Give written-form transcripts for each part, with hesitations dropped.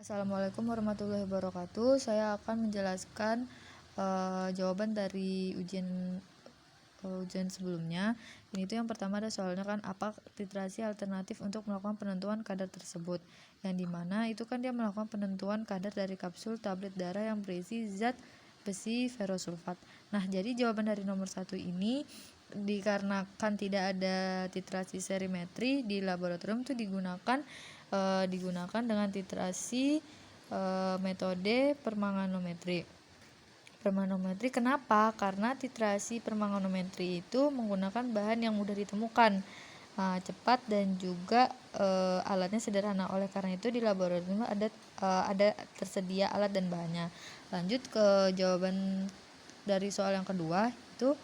Assalamualaikum warahmatullahi wabarakatuh. Saya akan menjelaskan jawaban dari ujian sebelumnya. Ini tuh yang pertama ada soalnya kan, apa titrasi alternatif untuk melakukan penentuan kadar tersebut. Yang dimana itu kan dia melakukan penentuan kadar dari kapsul tablet darah yang berisi zat besi ferrosulfat. Nah, jadi jawaban dari nomor 1 ini dikarenakan tidak ada titrasi serimetri di laboratorium itu digunakan dengan titrasi metode permanganometri. Kenapa? Karena titrasi permanganometri itu menggunakan bahan yang mudah ditemukan, cepat, dan juga alatnya sederhana. Oleh karena itu di laboratorium ada tersedia alat dan bahannya. Lanjut ke jawaban dari soal yang kedua, itu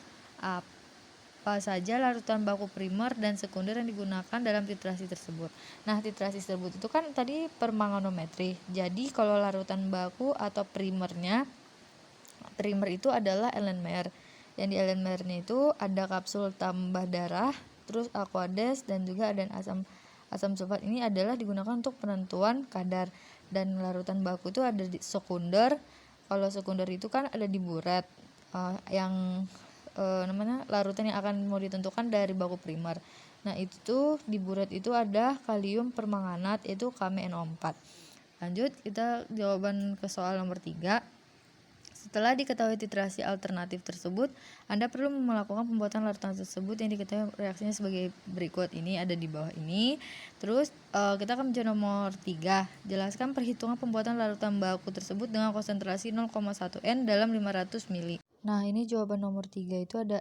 apa saja larutan baku primer dan sekunder yang digunakan dalam titrasi tersebut. Nah, titrasi tersebut itu kan tadi permanganometri. Jadi kalau larutan baku atau primer itu adalah Erlenmeyer. Yang di Erlenmeyer-nya itu ada kapsul tambah darah, terus Aquades, dan juga ada asam sulfat. Ini adalah digunakan untuk penentuan kadar. Dan larutan baku itu ada di sekunder. Kalau sekunder itu kan ada di buret, yang larutan yang akan mau ditentukan dari baku primer. Nah, itu di buret itu ada kalium permanganat, yaitu KMnO4. Lanjut, kita jawaban ke soal nomor 3. Setelah diketahui titrasi alternatif tersebut, Anda perlu melakukan pembuatan larutan tersebut yang diketahui reaksinya sebagai berikut. Ini ada di bawah ini. Terus kita akan menjawab nomor 3. Jelaskan perhitungan pembuatan larutan baku tersebut dengan konsentrasi 0,1 N dalam 500 mili. Nah, ini jawaban nomor 3 itu ada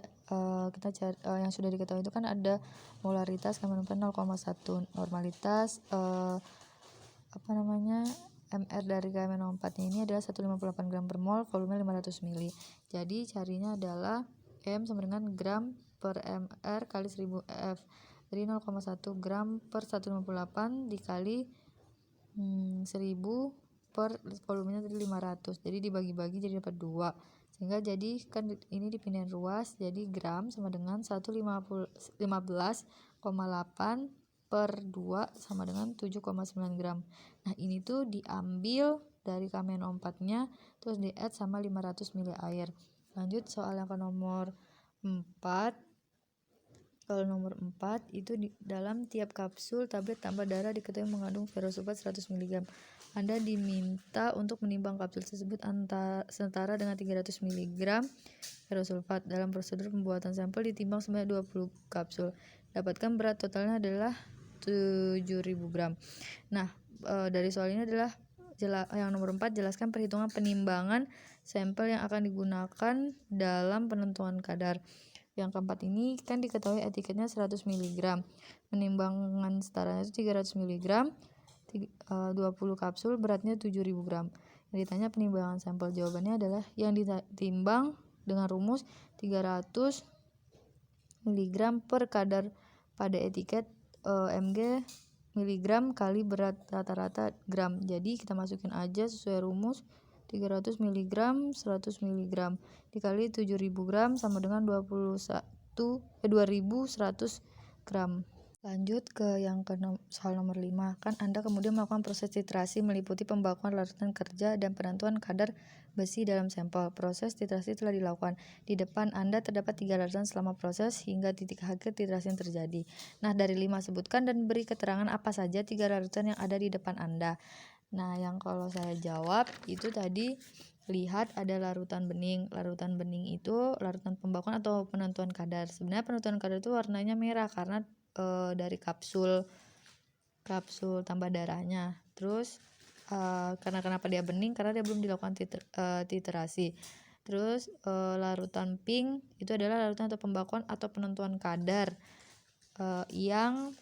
kita cari yang sudah diketahui itu kan ada molaritas KMnO4 0,1, normalitas MR dari KMnO4 ini adalah 158 gram per mol, volume 500 mili. Jadi carinya adalah M sama dengan gram per MR kali 1000 F. Jadi 0,1 gram per 158 dikali 1000 per volumenya tadi 500. Jadi dibagi-bagi jadi dapat 2. Sehingga jadi kan ini dipindahin ruas, jadi gram sama dengan 115,8 per 2 sama dengan 7,9 gram. Nah, ini tuh diambil dari KMnO4 nya terus di add sama 500 ml air. Lanjut soal yang ke nomor 4. Kalau nomor 4 itu di dalam tiap kapsul tablet tambah darah diketahui mengandung ferrosulfat 100 mg. Anda diminta untuk menimbang kapsul tersebut setara dengan 300 mg ferrosulfat. Dalam prosedur pembuatan sampel ditimbang sebanyak 20 kapsul. Dapatkan berat totalnya adalah 7000 gram. Nah, dari soal ini adalah yang nomor 4, jelaskan perhitungan penimbangan sampel yang akan digunakan dalam penentuan kadar. Yang keempat ini kan diketahui etiketnya 100 mg. Penimbangan setaranya itu 300 mg, 20 kapsul, beratnya 7000 gram. Yang ditanya penimbangan sampel, jawabannya adalah yang ditimbang dengan rumus 300 mg per kadar pada etiket mg miligram kali berat rata-rata gram. Jadi kita masukin aja sesuai rumus 300 mg 100 mg dikali 7000 gram sama dengan 2100 gram. Lanjut ke yang soal nomor 5. Kan Anda kemudian melakukan proses titrasi meliputi pembakuan larutan kerja dan penentuan kadar besi dalam sampel. Proses titrasi telah dilakukan. Di depan Anda terdapat 3 larutan selama proses hingga titik akhir titrasi yang terjadi. Nah, dari 5 sebutkan dan beri keterangan apa saja 3 larutan yang ada di depan Anda. Nah, yang kalau saya jawab itu tadi lihat ada larutan bening. Larutan bening itu larutan pembakuan atau penentuan kadar. Sebenarnya penentuan kadar itu warnanya merah karena dari kapsul tambah darahnya. Terus karena kenapa dia bening? Karena dia belum dilakukan titrasi. Terus larutan pink itu adalah larutan atau pembakuan atau penentuan kadar yang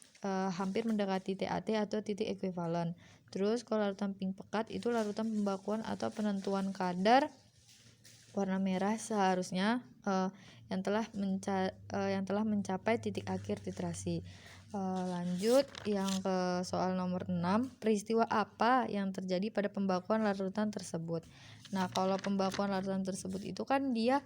hampir mendekati TAT atau titik ekuivalen. Terus kalau larutan pink pekat itu larutan pembakuan atau penentuan kadar warna merah seharusnya yang telah mencapai titik akhir titrasi. Lanjut yang ke soal nomor 6. Peristiwa apa yang terjadi pada pembakuan larutan tersebut? Nah, kalau pembakuan larutan tersebut itu kan dia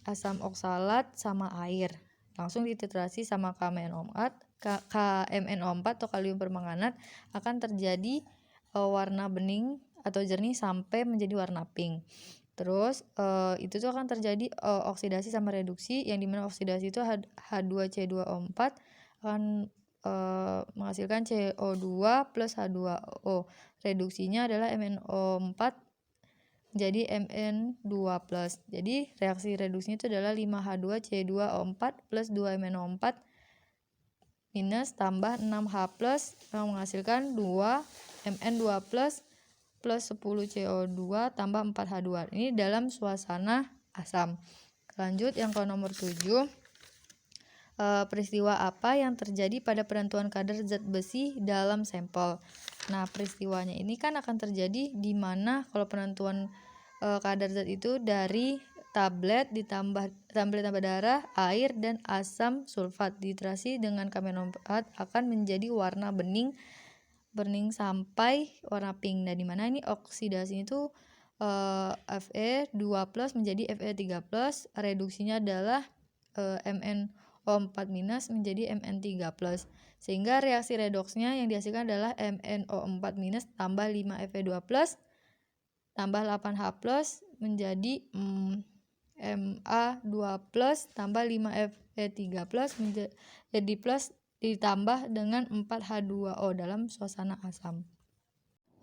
asam oksalat sama air langsung dititrasi sama KMnO4 atau kalium permanganat akan terjadi warna bening atau jernih sampai menjadi warna pink. Terus itu tuh akan terjadi oksidasi sama reduksi, yang dimana oksidasi itu H2C2O4 akan menghasilkan CO2 plus H2O. Reduksinya adalah MnO4 jadi Mn2+. Jadi reaksi reduksinya itu adalah 5H2C2O4 plus 2MnO4 minus tambah 6H plus yang menghasilkan 2Mn2 plus 10 CO2 tambah 4H2. Ini dalam suasana asam. Lanjut yang ke nomor 7. Peristiwa apa yang terjadi pada penentuan kadar zat besi dalam sampel. Nah, peristiwanya ini kan akan terjadi di mana kalau penentuan kadar zat itu dari tablet ditambah darah, air, dan asam sulfat diterasi dengan K-4 akan menjadi warna bening sampai warna pink. Nah, di mana ini oksidasi itu Fe2+ menjadi Fe3+, reduksinya adalah MnO4- menjadi Mn3+, sehingga reaksi redoksnya yang dihasilkan adalah MnO4- tambah 5Fe2+ tambah 8H+ menjadi Ma2+ tambah 5Fe3+ menjadi plus ditambah dengan 4H2O dalam suasana asam.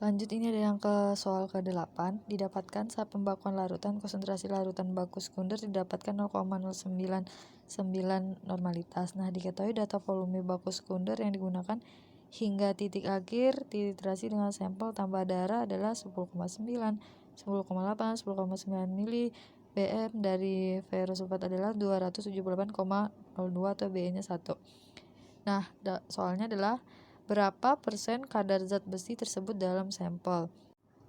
Lanjut, ini ada yang ke soal ke-8. Didapatkan saat pembakuan larutan, konsentrasi larutan baku sekunder didapatkan 0,099 normalitas. Nah, diketahui data volume baku sekunder yang digunakan hingga titik akhir titrasi dengan sampel tambah darah adalah 10,9, 10,8, 10,9 mili. BM dari ferrosulfat adalah 278,02 atau BE-nya 1. Nah, soalnya adalah berapa persen kadar zat besi tersebut dalam sampel.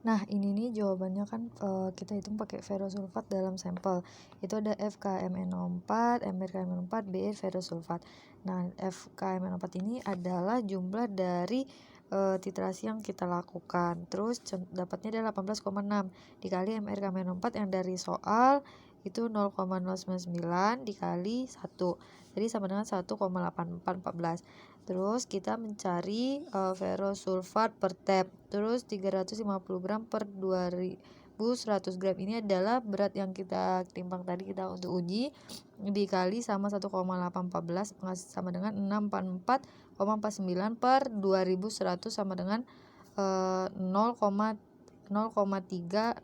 Nah, ini nih jawabannya kan kita hitung pakai ferrosulfat dalam sampel. Itu ada FKMnO4, MrKMnO4, Be ferrosulfat. Nah, FKMnO4 ini adalah jumlah dari titrasi yang kita lakukan. Terus dapatnya adalah 18,6 dikali MrKMnO4 yang dari soal itu 0,099 dikali 1. Jadi sama dengan 1,8414. Terus kita mencari ferrosulfat per tab. Terus 350 gram per 2100 gram. Ini adalah berat yang kita timbang tadi kita untuk uji dikali sama 1,814 sama dengan 644,49 per 2100 sama dengan 0,3069.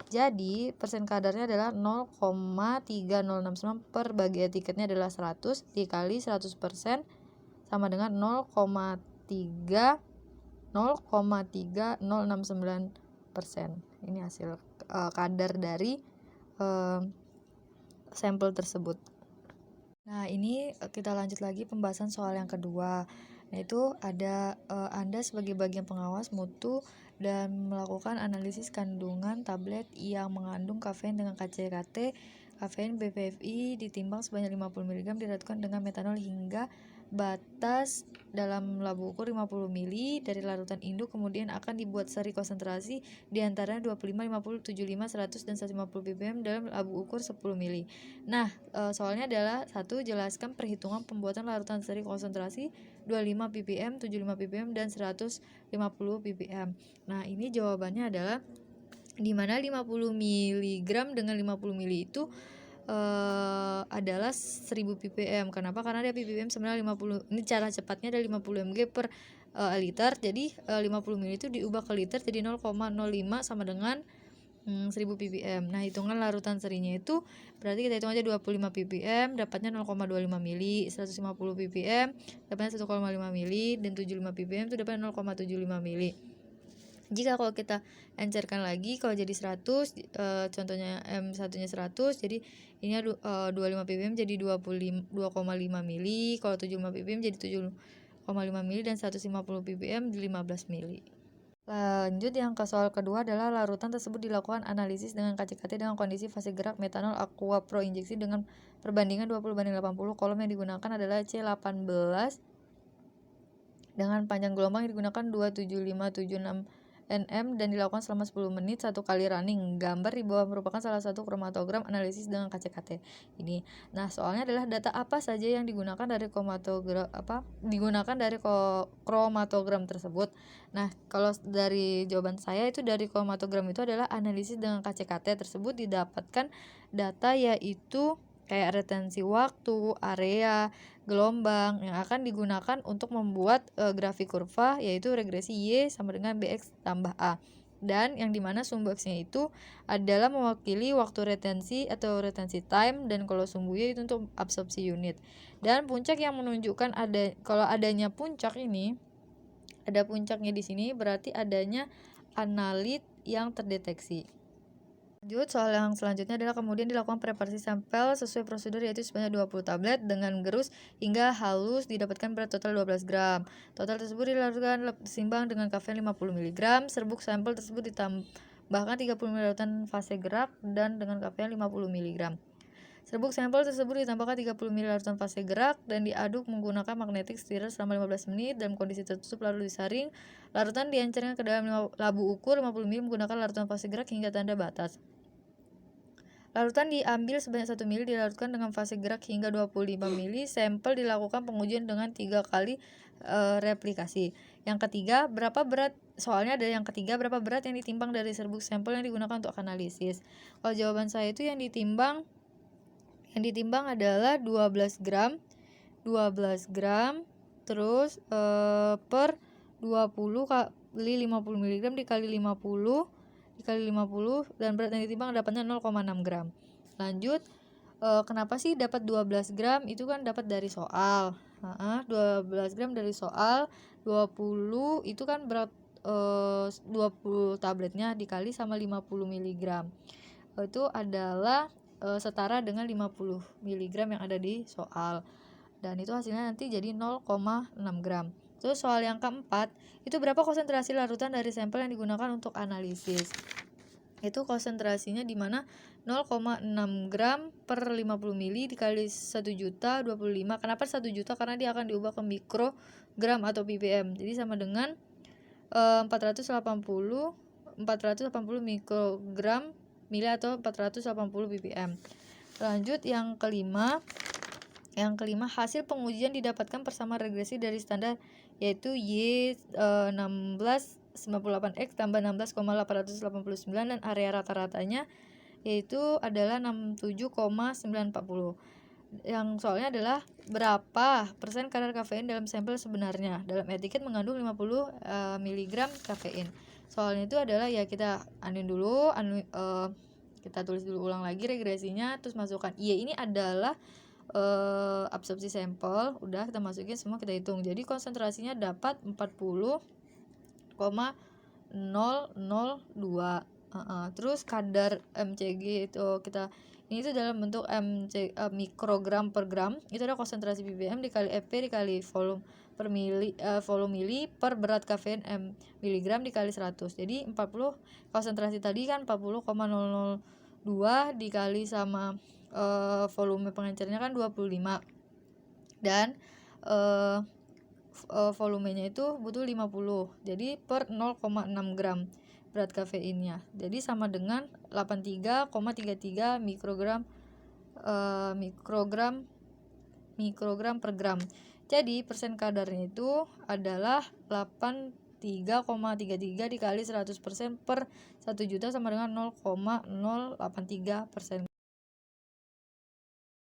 Jadi persen kadarnya adalah 0,3069 per bagi etiketnya adalah 100 dikali 100% sama dengan 0,3069%. Ini hasil kadar dari sampel tersebut. Nah, ini kita lanjut lagi pembahasan soal yang kedua. Nah, itu ada Anda sebagai bagian pengawas mutu dan melakukan analisis kandungan tablet yang mengandung kafein dengan KCKT. Kafein BPFI ditimbang sebanyak 50 mg diratukan dengan metanol hingga batas dalam labu ukur 50 mili dari larutan induk, kemudian akan dibuat seri konsentrasi di antara 25, 50, 75, 100 dan 150 ppm dalam labu ukur 10 mili. Nah, soalnya adalah 1. Jelaskan perhitungan pembuatan larutan seri konsentrasi 25 ppm, 75 ppm dan 150 ppm. Nah, ini jawabannya adalah di mana 50 mg dengan 50 mili itu adalah 1000 ppm. Kenapa? Karena dia ppm sebenarnya 50. Ini cara cepatnya ada 50 mg per liter. Jadi 50 ml itu diubah ke liter jadi 0,05 sama dengan 1000 ppm. Nah, hitungan larutan serinya itu berarti kita hitung aja 25 ppm dapatnya 0,25 mili, 150 ppm dapatnya 1,5 mili, dan 75 ppm itu dapatnya 0,75 mili. Jika kalau kita encerkan lagi, kalau jadi 100 contohnya M1 nya 100, jadi ini 25 ppm jadi 2,5 mili, kalau 75 ppm jadi 7,5 mili, dan 150 ppm di 15 mili. Lanjut yang ke soal kedua adalah larutan tersebut dilakukan analisis dengan KCKT dengan kondisi fase gerak metanol aqua pro injeksi dengan perbandingan 20:80. Kolom yang digunakan adalah C18 dengan panjang gelombang yang digunakan 27576 nm dan dilakukan selama 10 menit 1 kali running. Gambar di bawah merupakan salah satu kromatogram analisis dengan KCKT. Ini. Nah, soalnya adalah data apa saja yang digunakan dari kromatogram tersebut. Nah, kalau dari jawaban saya itu dari kromatogram itu adalah analisis dengan KCKT tersebut didapatkan data yaitu kayak retensi waktu, area, gelombang yang akan digunakan untuk membuat grafik kurva yaitu regresi Y sama dengan BX tambah A. Dan yang dimana sumbu X-nya itu adalah mewakili waktu retensi atau retensi time, dan kalau sumbu Y itu untuk absorpsi unit. Dan puncak yang menunjukkan kalau adanya puncak ini, ada puncaknya di sini berarti adanya analit yang terdeteksi. Lanjut, soal yang selanjutnya adalah kemudian dilakukan preparasi sampel sesuai prosedur yaitu sebanyak 20 tablet dengan gerus hingga halus didapatkan berat total 12 gram. Total tersebut dilakukan seimbang dengan kafein 50 mg. Serbuk sampel tersebut ditambahkan 30 ml larutan fase gerak dan dengan kafein 50 mg. Serbuk sampel tersebut ditambahkan 30 ml larutan fase gerak dan diaduk menggunakan magnetic stirrer selama 15 menit dalam kondisi tertutup lalu disaring. Larutan diancarkan ke dalam labu ukur 50 ml menggunakan larutan fase gerak hingga tanda batas. Larutan diambil sebanyak 1 ml dilarutkan dengan fase gerak hingga 25 ml. Sampel dilakukan pengujian dengan 3 kali replikasi. Yang ketiga, berapa berat yang ditimbang dari serbuk sampel yang digunakan untuk analisis. Kalau jawaban saya itu yang ditimbang adalah 12 gram terus per 20 kali 50 mg dikali 50 dan berat yang ditimbang dapatnya 0,6 gram. Lanjut, kenapa sih dapat 12 gram? Itu kan dapat dari soal. 12 gram dari soal, 20 itu kan berat 20 tabletnya dikali sama 50 mg. Itu adalah setara dengan 50 mg yang ada di soal. Dan itu hasilnya nanti jadi 0,6 gram. Terus soal yang keempat, itu berapa konsentrasi larutan dari sampel yang digunakan untuk analisis? Itu konsentrasinya di mana 0,6 gram per 50 ml dikali 1 juta 25. Kenapa 1 juta? Karena dia akan diubah ke mikrogram atau ppm. Jadi sama dengan 480 mikrogram mili atau 480 ppm. Lanjut yang kelima, hasil pengujian didapatkan bersama regresi dari standar yaitu Y1698X tambah 16,889 dan area rata-ratanya yaitu adalah 67,940. Yang soalnya adalah berapa persen kadar kafein dalam sampel sebenarnya. Dalam etiket mengandung 50 mg kafein. Soalnya itu adalah ya kita kita tulis dulu ulang lagi regresinya, terus masukkan Y ini adalah absorpsi sampel, udah kita masukin semua, kita hitung. Jadi konsentrasinya dapat 40,002. Terus kadar mcg itu ini itu dalam bentuk mikrogram per gram. Itu ada konsentrasi ppm dikali fp dikali volume per mili per berat kafein miligram dikali 100. Jadi 40 konsentrasi tadi kan 40,002 dikali sama volume pengencernya kan 25 dan volumenya itu butuh 50. Jadi per 0,6 gram berat kafeinnya. Jadi sama dengan 83,33 mikrogram per gram. Jadi persen kadarnya itu adalah 83,33 dikali 100% per 1 juta sama dengan 0,083%.